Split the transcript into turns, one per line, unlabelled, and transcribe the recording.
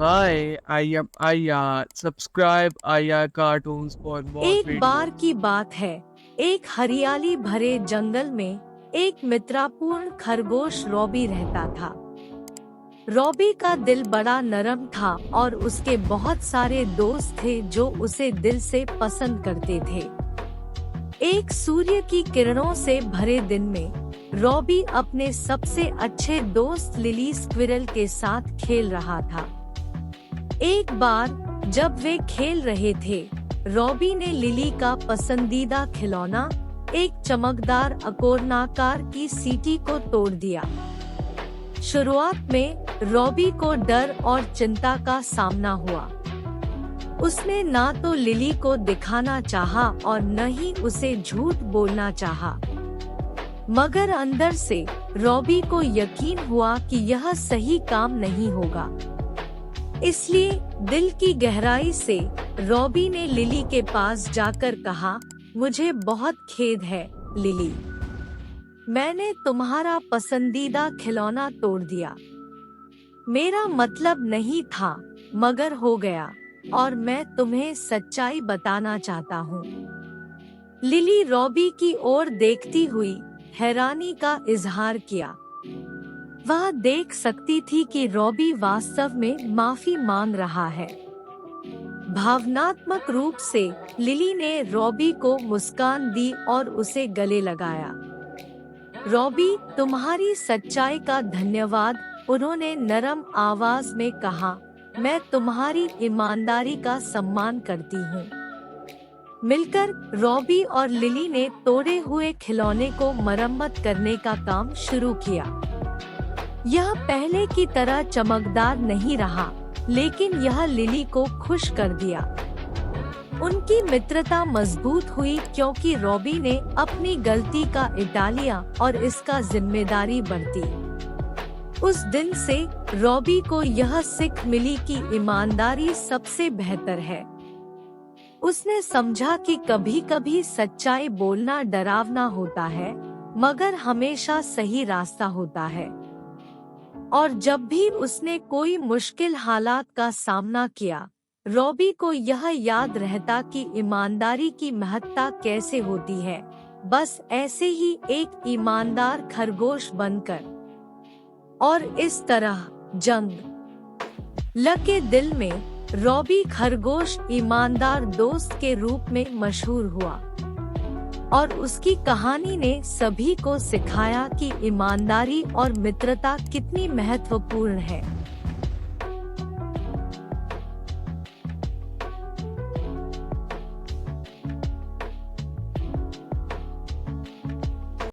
Hi, I am Aya. Subscribe Aya Cartoons for more
एक
videos.
बार की बात है, एक हरियाली भरे जंगल में एक मित्रपूर्ण खरगोश रॉबी रहता था। रॉबी का दिल बड़ा नरम था और उसके बहुत सारे दोस्त थे जो उसे दिल से पसंद करते थे। एक सूर्य की किरणों से भरे दिन में रॉबी अपने सबसे अच्छे दोस्त लिली स्क्विरल के साथ खेल रहा था। एक बार जब वे खेल रहे थे, रॉबी ने लिली का पसंदीदा खिलौना, एक चमकदार अकोरनाकार की सीटी को तोड़ दिया। शुरुआत में रॉबी को डर और चिंता का सामना हुआ। उसने ना तो लिली को दिखाना चाहा और न ही उसे झूठ बोलना चाहा। मगर अंदर से रॉबी को यकीन हुआ कि यह सही काम नहीं होगा। इसलिए दिल की गहराई से रॉबी ने लिली के पास जाकर कहा, मुझे बहुत खेद है लिली, मैंने तुम्हारा पसंदीदा खिलौना तोड़ दिया। मेरा मतलब नहीं था, मगर हो गया और मैं तुम्हें सच्चाई बताना चाहता हूँ। लिली रॉबी की ओर देखती हुई हैरानी का इजहार किया। वह देख सकती थी कि रॉबी वास्तव में माफी मांग रहा है। भावनात्मक रूप से लिली ने रॉबी को मुस्कान दी और उसे गले लगाया। रॉबी, तुम्हारी सच्चाई का धन्यवाद, उन्होंने नरम आवाज में कहा। मैं तुम्हारी ईमानदारी का सम्मान करती हूँ। मिलकर रॉबी और लिली ने तोड़े हुए खिलौने को मरम्मत करने का काम शुरू किया। यह पहले की तरह चमकदार नहीं रहा, लेकिन यह लिली को खुश कर दिया। उनकी मित्रता मजबूत हुई क्योंकि रॉबी ने अपनी गलती का इटा लिया और इसका जिम्मेदारी बरती। उस दिन से रॉबी को यह सीख मिली कि ईमानदारी सबसे बेहतर है। उसने समझा कि कभी-कभी सच्चाई बोलना डरावना होता है, मगर हमेशा सही रास्ता होता है। और जब भी उसने कोई मुश्किल हालात का सामना किया, रॉबी को यह याद रहता कि ईमानदारी की महत्ता कैसे होती है, बस ऐसे ही एक ईमानदार खरगोश बनकर। और इस तरह जंग लगे दिल में रॉबी खरगोश ईमानदार दोस्त के रूप में मशहूर हुआ। और उसकी कहानी ने सभी को सिखाया कि ईमानदारी और मित्रता कितनी महत्वपूर्ण है।